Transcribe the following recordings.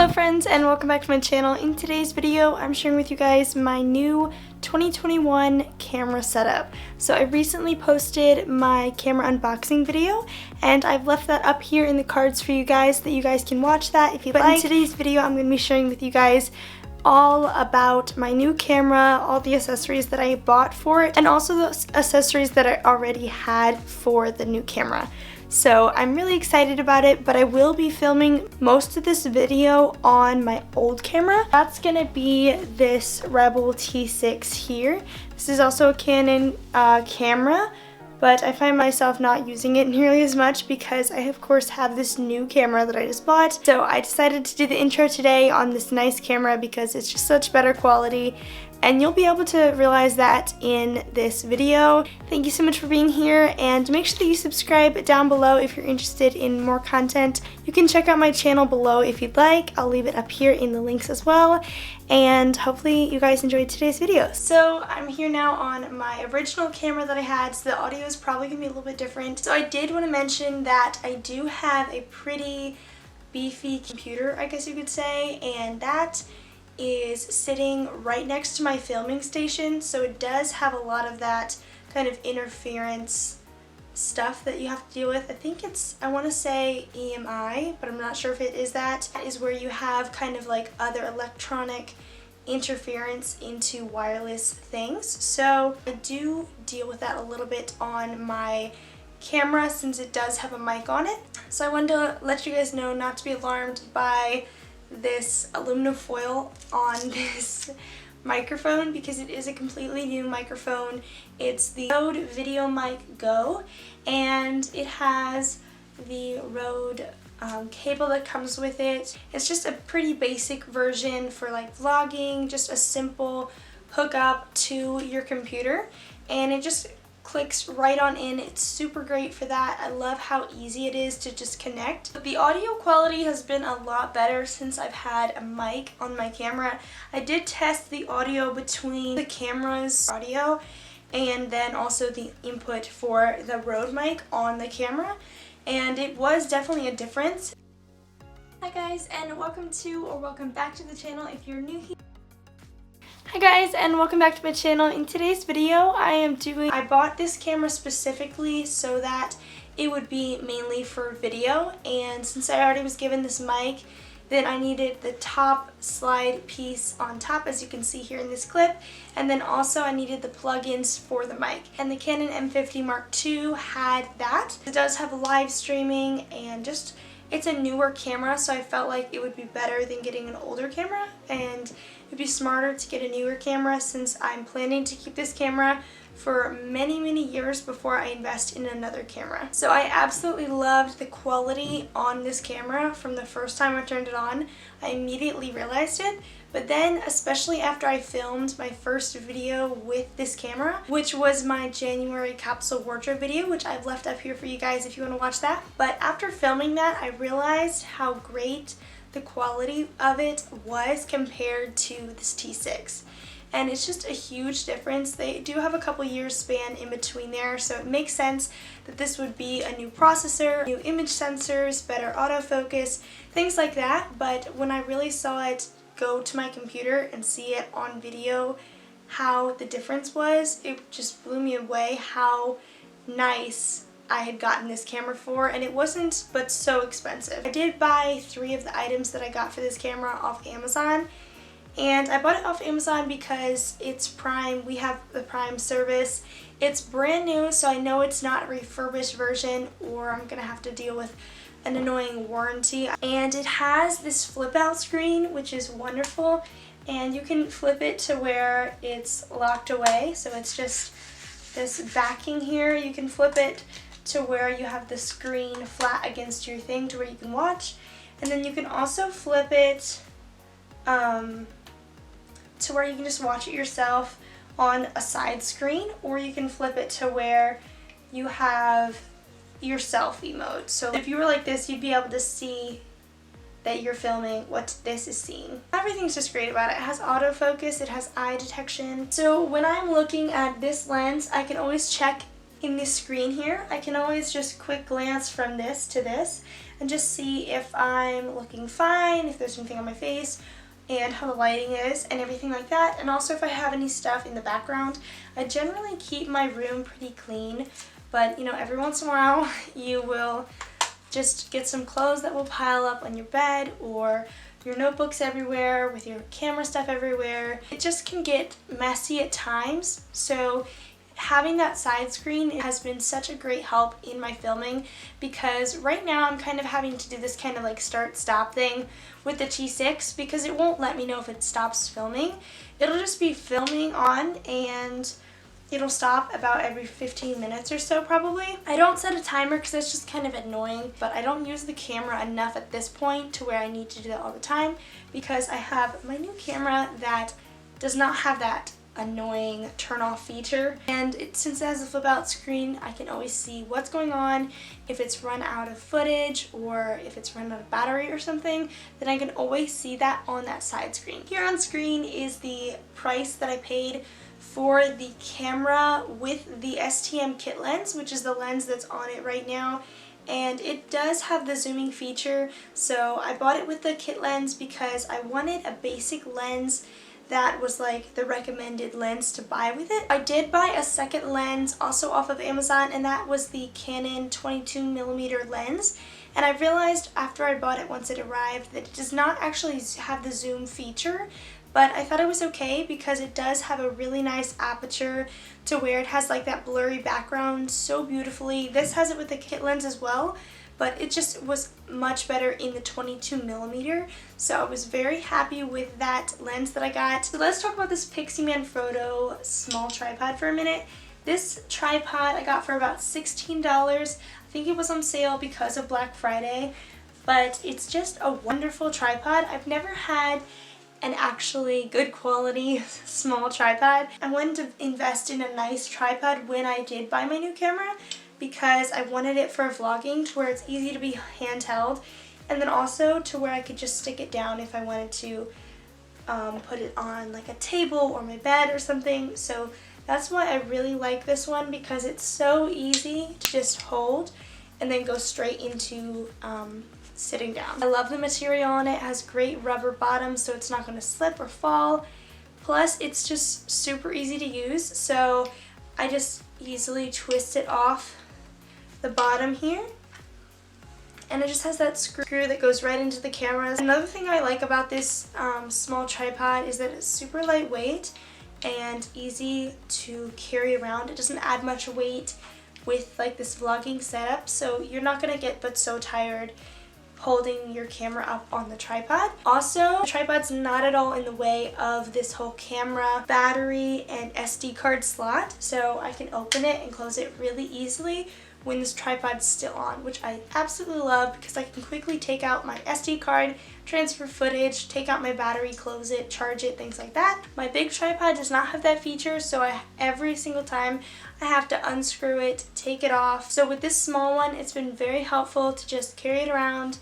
Hello friends and welcome back to my channel. In today's video I'm sharing with you guys my new 2021 camera setup. So I recently posted my camera unboxing video and I've left that up here in the cards for you guys that you guys can watch that if you'd like. In today's video I'm going to be sharing with you guys all about my new camera, all the accessories that I bought for it, and also those accessories that I already had for the new camera. So I'm really excited about it, but I will be filming most of this video on my old camera. That's gonna be this Rebel T6 here. This is also a Canon camera, but I find myself not using it nearly as much because I of course have this new camera that I just bought. So I decided to do the intro today on this nice camera because it's just such better quality, and you'll be able to realize that in this video. Thank you so much for being here, and make sure that you subscribe down below if you're interested in more content. You can check out my channel below if you'd like. I'll leave it up here in the links as well, and hopefully you guys enjoyed today's video. So I'm here now on my original camera that I had, so the audio is probably going to be a little bit different. So I did want to mention that I do have a pretty beefy computer, I guess you could say, and that is sitting right next to my filming station, so it does have a lot of that kind of interference stuff that you have to deal with. I think it's, I want to say EMI, but I'm not sure if it is that. That is where you have kind of like other electronic interference into wireless things. So I do deal with that a little bit on my camera since it does have a mic on it. So I wanted to let you guys know not to be alarmed by this aluminum foil on this microphone because it is a completely new microphone. It's the Rode VideoMic Go, and it has the Rode cable that comes with it. It's just a pretty basic version for like vlogging, just a simple hookup to your computer, and it just clicks right on in. It's super great for that. I love how easy it is to just connect. The audio quality has been a lot better since I've had a mic on my camera. I did test the audio between the camera's audio and then also the input for the Rode mic on the camera, and it was definitely a difference. Hi guys, and welcome to or welcome back to the channel if you're new here. Hi guys, and welcome back to my channel. In today's video I bought this camera specifically so that it would be mainly for video, and since I already was given this mic, then I needed the top slide piece on top, as you can see here in this clip, and then also I needed the plugins for the mic, and the Canon M50 Mark II had that. It does have live streaming, and just it's a newer camera, so I felt like it would be better than getting an older camera, and it'd be smarter to get a newer camera since I'm planning to keep this camera for many years before I invest in another camera. So I absolutely loved the quality on this camera from the first time I turned it on. I immediately realized it, but then especially after I filmed my first video with this camera, which was my January capsule wardrobe video, which I've left up here for you guys if you want to watch that. But after filming that, I realized how great the quality of it was compared to this T6. And it's just a huge difference. They do have a couple years span in between there, so it makes sense that this would be a new processor, new image sensors, better autofocus, things like that. But when I really saw it go to my computer and see it on video, how the difference was, it just blew me away how nice I had gotten this camera for, and it wasn't but so expensive. I did buy 3 of the items that I got for this camera off Amazon, and I bought it off Amazon because it's Prime. We have the Prime service. It's brand new, so I know it's not a refurbished version or I'm gonna have to deal with an annoying warranty. And it has this flip out screen, which is wonderful, and you can flip it to where it's locked away, so it's just this backing here. You can flip it to where you have the screen flat against your thing to where you can watch, and then you can also flip it to where you can just watch it yourself on a side screen, or you can flip it to where you have your selfie mode. So if you were like this, you'd be able to see that you're filming what this is seeing. Everything's just great about it. It has autofocus, it has eye detection. So when I'm looking at this lens, I can always check in the screen here, I can always just quick glance from this to this and just see if I'm looking fine, if there's anything on my face, and how the lighting is and everything like that. And also if I have any stuff in the background. I generally keep my room pretty clean, but you know, every once in a while you will just get some clothes that will pile up on your bed, or your notebooks everywhere with your camera stuff everywhere. It just can get messy at times, so having that side screen has been such a great help in my filming, because right now I'm kind of having to do this kind of like start-stop thing with the T6 because it won't let me know if it stops filming. It'll just be filming on and it'll stop about every 15 minutes or so probably. I don't set a timer because that's just kind of annoying, but I don't use the camera enough at this point to where I need to do that all the time, because I have my new camera that does not have that annoying turn off feature, and since it has a flip out screen, I can always see what's going on. If it's run out of footage or if it's run out of battery or something, then I can always see that on that side screen. Here on screen is the price that I paid for the camera with the STM kit lens, which is the lens that's on it right now. And it does have the zooming feature, so I bought it with the kit lens because I wanted a basic lens that was like the recommended lens to buy with it. I did buy a second lens also off of Amazon, and that was the Canon 22mm lens. And I realized after I bought it, once it arrived, that it does not actually have the zoom feature, but I thought it was okay because it does have a really nice aperture to where it has like that blurry background so beautifully. This has it with the kit lens as well, but it just was much better in the 22mm, so I was very happy with that lens that I got. So let's talk about this Pixi Manfrotto small tripod for a minute. This tripod I got for about $16. I think it was on sale because of Black Friday, but it's just a wonderful tripod. I've never had an actually good quality small tripod. I wanted to invest in a nice tripod when I did buy my new camera, because I wanted it for vlogging to where it's easy to be handheld, and then also to where I could just stick it down if I wanted to put it on like a table or my bed or something. So that's why I really like this one, because it's so easy to just hold and then go straight into sitting down. I love the material on it. It has great rubber bottom, so it's not going to slip or fall. Plus it's just super easy to use, so I just easily twist it off the bottom here, and it just has that screw that goes right into the camera. Another thing I like about this small tripod is that it's super lightweight and easy to carry around. It doesn't add much weight with like this vlogging setup, so you're not gonna get but so tired holding your camera up on the tripod. Also, the tripod's not at all in the way of this whole camera, battery, and SD card slot, so I can open it and close it really easily when this tripod's still on, which I absolutely love because I can quickly take out my SD card, transfer footage, take out my battery, close it, charge it, things like that. My big tripod does not have that feature, so every single time I have to unscrew it, take it off. So with this small one, it's been very helpful to just carry it around,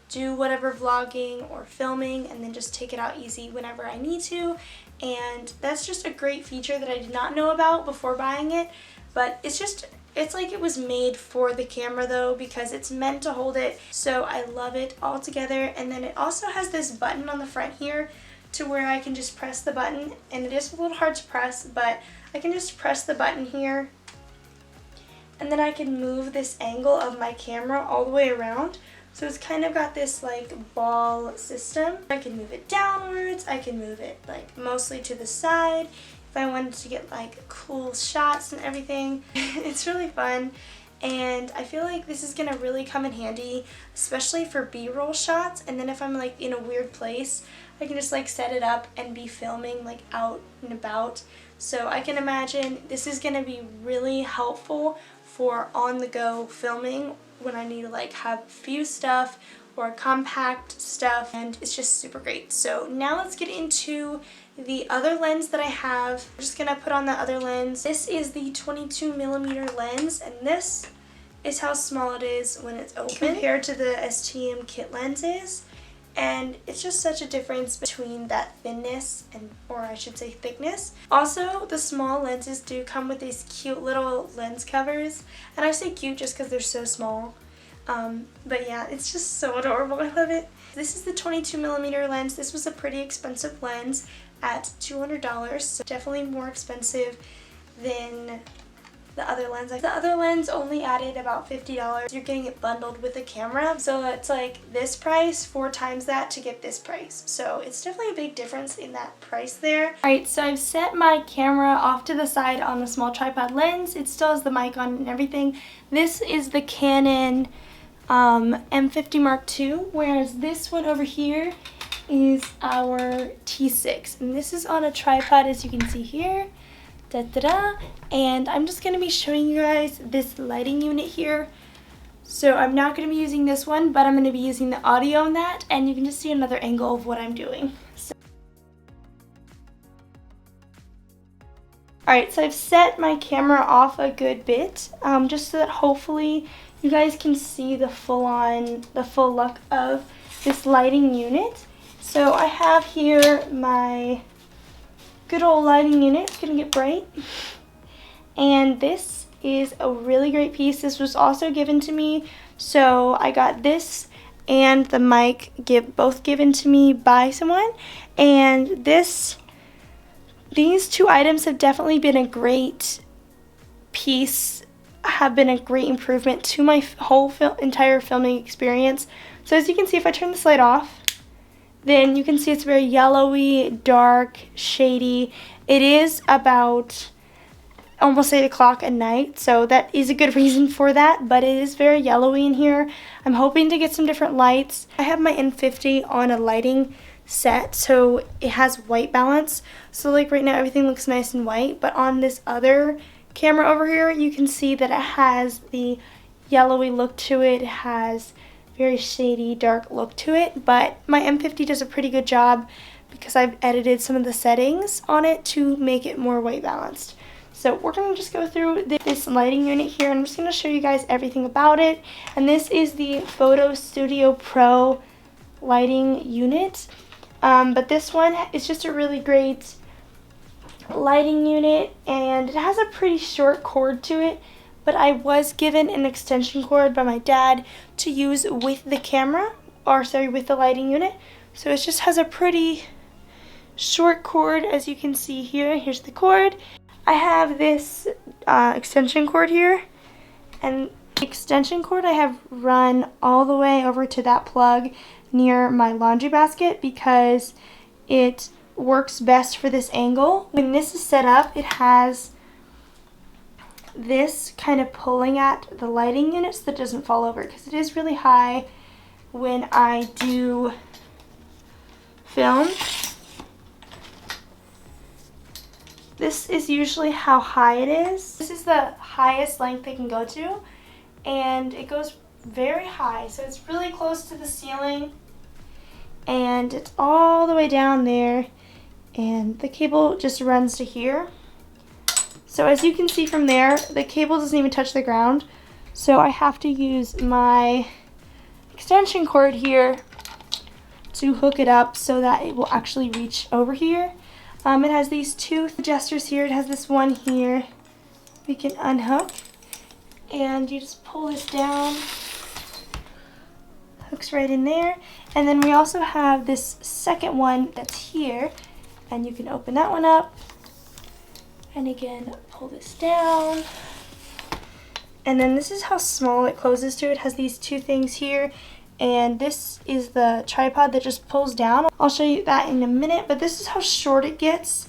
do whatever vlogging or filming, and then just take it out easy whenever I need to. And that's just a great feature that I did not know about before buying it, but it's like it was made for the camera though, because it's meant to hold it, so I love it all together. And then it also has this button on the front here to where I can just press the button, and it is a little hard to press, but I can just press the button here, and then I can move this angle of my camera all the way around. So it's kind of got this like ball system. I can move it downwards, I can move it like mostly to the side if I wanted to get like cool shots and everything. It's really fun, and I feel like this is gonna really come in handy, especially for B-roll shots. And then if I'm like in a weird place, I can just like set it up and be filming like out and about. So I can imagine this is gonna be really helpful for on-the-go filming when I need to like have few stuff or compact stuff, and it's just super great. So now let's get into the other lens that I have. I'm just gonna put on the other lens. This is the 22mm lens, and this is how small it is when it's open compared to the STM kit lenses. and it's just such a difference between that thinness and, or I should say thickness. Also, the small lenses do come with these cute little lens covers, and I say cute just because they're so small. But yeah, it's just so adorable. I love it. This is the 22mm lens. This was a pretty expensive lens at $200, so definitely more expensive than the other lens. The other lens only added about $50. You're getting it bundled with the camera, so it's like this price 4 times that to get this price. So it's definitely a big difference in that price there. Alright, so I've set my camera off to the side on the small tripod lens. It still has the mic on and everything. This is the Canon M50 Mark II, whereas this one over here is our T6, and this is on a tripod, as you can see here. And I'm just going to be showing you guys this lighting unit here. So I'm not going to be using this one, but I'm going to be using the audio on that, and you can just see another angle of what I'm doing. Alright, so I've set my camera off a good bit, just so that hopefully you guys can see the full look of this lighting unit. So I have here my good old lighting unit. It's gonna get bright. And this is a really great piece. This was also given to me. So I got this and the mic both given to me by someone. And these two items have definitely been a great piece, have been a great improvement to my whole entire filming experience. So as you can see, if I turn this light off, then you can see it's very yellowy, dark, shady. It is about almost 8 o'clock at night, so that is a good reason for that, but it is very yellowy in here. I'm hoping to get some different lights. I have my M50 on a lighting set, so it has white balance. So like right now everything looks nice and white, but on this other camera over here, you can see that it has the yellowy look to it. It has very shady, dark look to it, but my M50 does a pretty good job because I've edited some of the settings on it to make it more white balanced. So we're going to just go through this lighting unit here, and I'm just going to show you guys everything about it. And this is the Photo Studio Pro lighting unit, but this one is just a really great lighting unit, and it has a pretty short cord to it. But I was given an extension cord by my dad to use with the camera, or sorry, with the lighting unit. So it just has a pretty short cord, as you can see here. Here's the cord. I have this extension cord here, and the extension cord I have run all the way over to that plug near my laundry basket because it works best for this angle. When this is set up, it has this kind of pulling at the lighting unit so that it doesn't fall over, because it is really high when I do film. This is usually how high it is. This is the highest length it can go to, and it goes very high, so it's really close to the ceiling, and it's all the way down there, and the cable just runs to here. So as you can see from there, the cable doesn't even touch the ground. So I have to use my extension cord here to hook it up so that it will actually reach over here. It has these two adjusters here. It has this one here we can unhook, and you just pull this down, hooks right in there. And then we also have this second one that's here, and you can open that one up. And again, pull this down. And then this is how small it closes to. It has these two things here. And this is the tripod that just pulls down. I'll show you that in a minute, but this is how short it gets.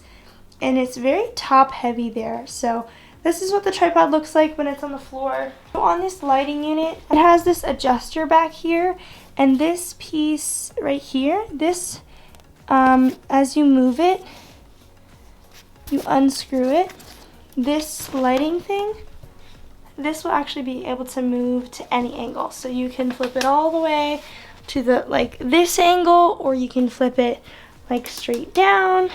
And it's very top heavy there. So this is what the tripod looks like when it's on the floor. So on this lighting unit, it has this adjuster back here. And this piece right here, this, as you move it, you unscrew it. This lighting thing, this will actually be able to move to any angle. So you can flip it all the way to the like this angle, or you can flip it like straight down.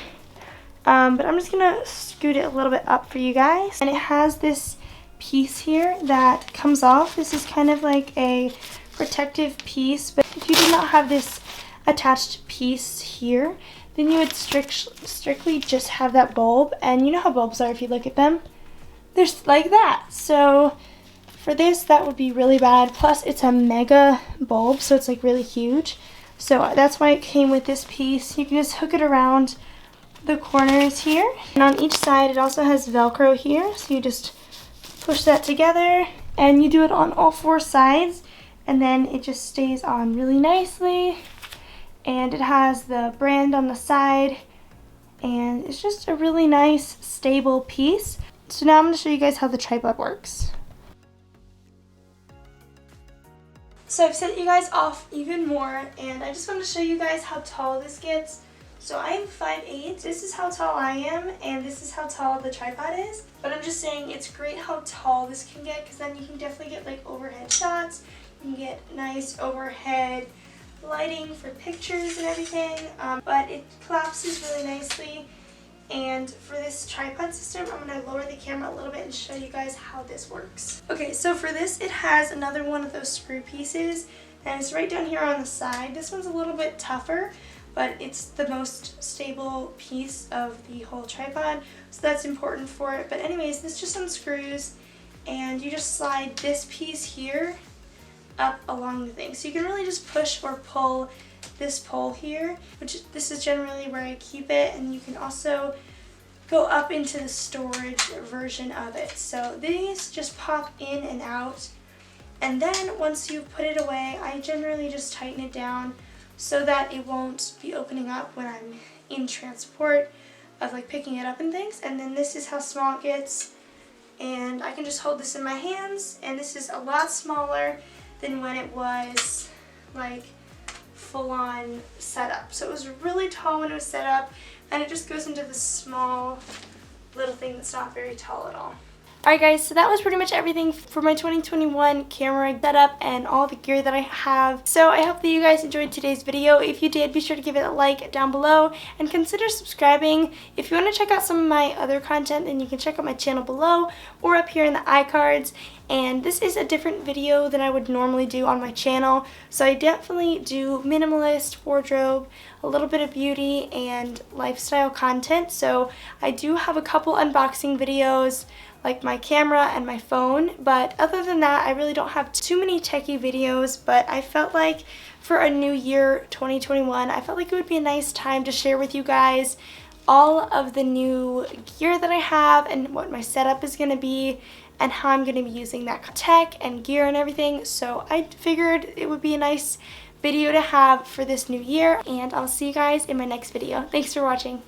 But I'm just gonna scoot it a little bit up for you guys. And it has this piece here that comes off. This is kind of like a protective piece, but if you do not have this attached piece here, then you would strictly just have that bulb. And you know how bulbs are if you look at them? They're like that. So for this, that would be really bad. Plus, it's a mega bulb, so it's like really huge. So that's why it came with this piece. You can just hook it around the corners here. And on each side, it also has Velcro here. So you just push that together, and you do it on all 4 sides, and then it just stays on really nicely. And it has the brand on the side, and it's just a really nice, stable piece. So now I'm going to show you guys how the tripod works. So I've set you guys off even more, and I just want to show you guys how tall this gets. So I'm 5'8". This is how tall I am, and this is how tall the tripod is. But I'm just saying it's great how tall this can get, because then you can definitely get like overhead shots. You can get nice overhead lighting for pictures and everything. But it collapses really nicely. And for this tripod system, I'm going to lower the camera a little bit and show you guys how this works. Okay, so for this, it has another one of those screw pieces, and it's right down here on the side. This one's a little bit tougher, but it's the most stable piece of the whole tripod, so that's important for it. But anyways, this just unscrews, and you just slide this piece here up along the thing. So you can really just push or pull this pole here, which this is generally where I keep it, and you can also go up into the storage version of it. So these just pop in and out, and then once you put it away, I generally just tighten it down so that it won't be opening up when I'm in transport of like picking it up and things. And then this is how small it gets, and I can just hold this in my hands, and this is a lot smaller than when it was like full-on setup. So it was really tall when it was set up, and it just goes into this small little thing that's not very tall at all. Alright guys, so that was pretty much everything for my 2021 camera setup and all the gear that I have. So I hope that you guys enjoyed today's video. If you did, be sure to give it a like down below and consider subscribing. If you want to check out some of my other content, then you can check out my channel below or up here in the iCards. And this is a different video than I would normally do on my channel. So I definitely do minimalist, wardrobe, a little bit of beauty, and lifestyle content. So I do have a couple unboxing videos, like my camera and my phone, but other than that, I really don't have too many techie videos. But I felt like for a new year, 2021, I felt like it would be a nice time to share with you guys all of the new gear that I have and what my setup is going to be and how I'm going to be using that tech and gear and everything. So I figured it would be a nice video to have for this new year, and I'll see you guys in my next video. Thanks for watching.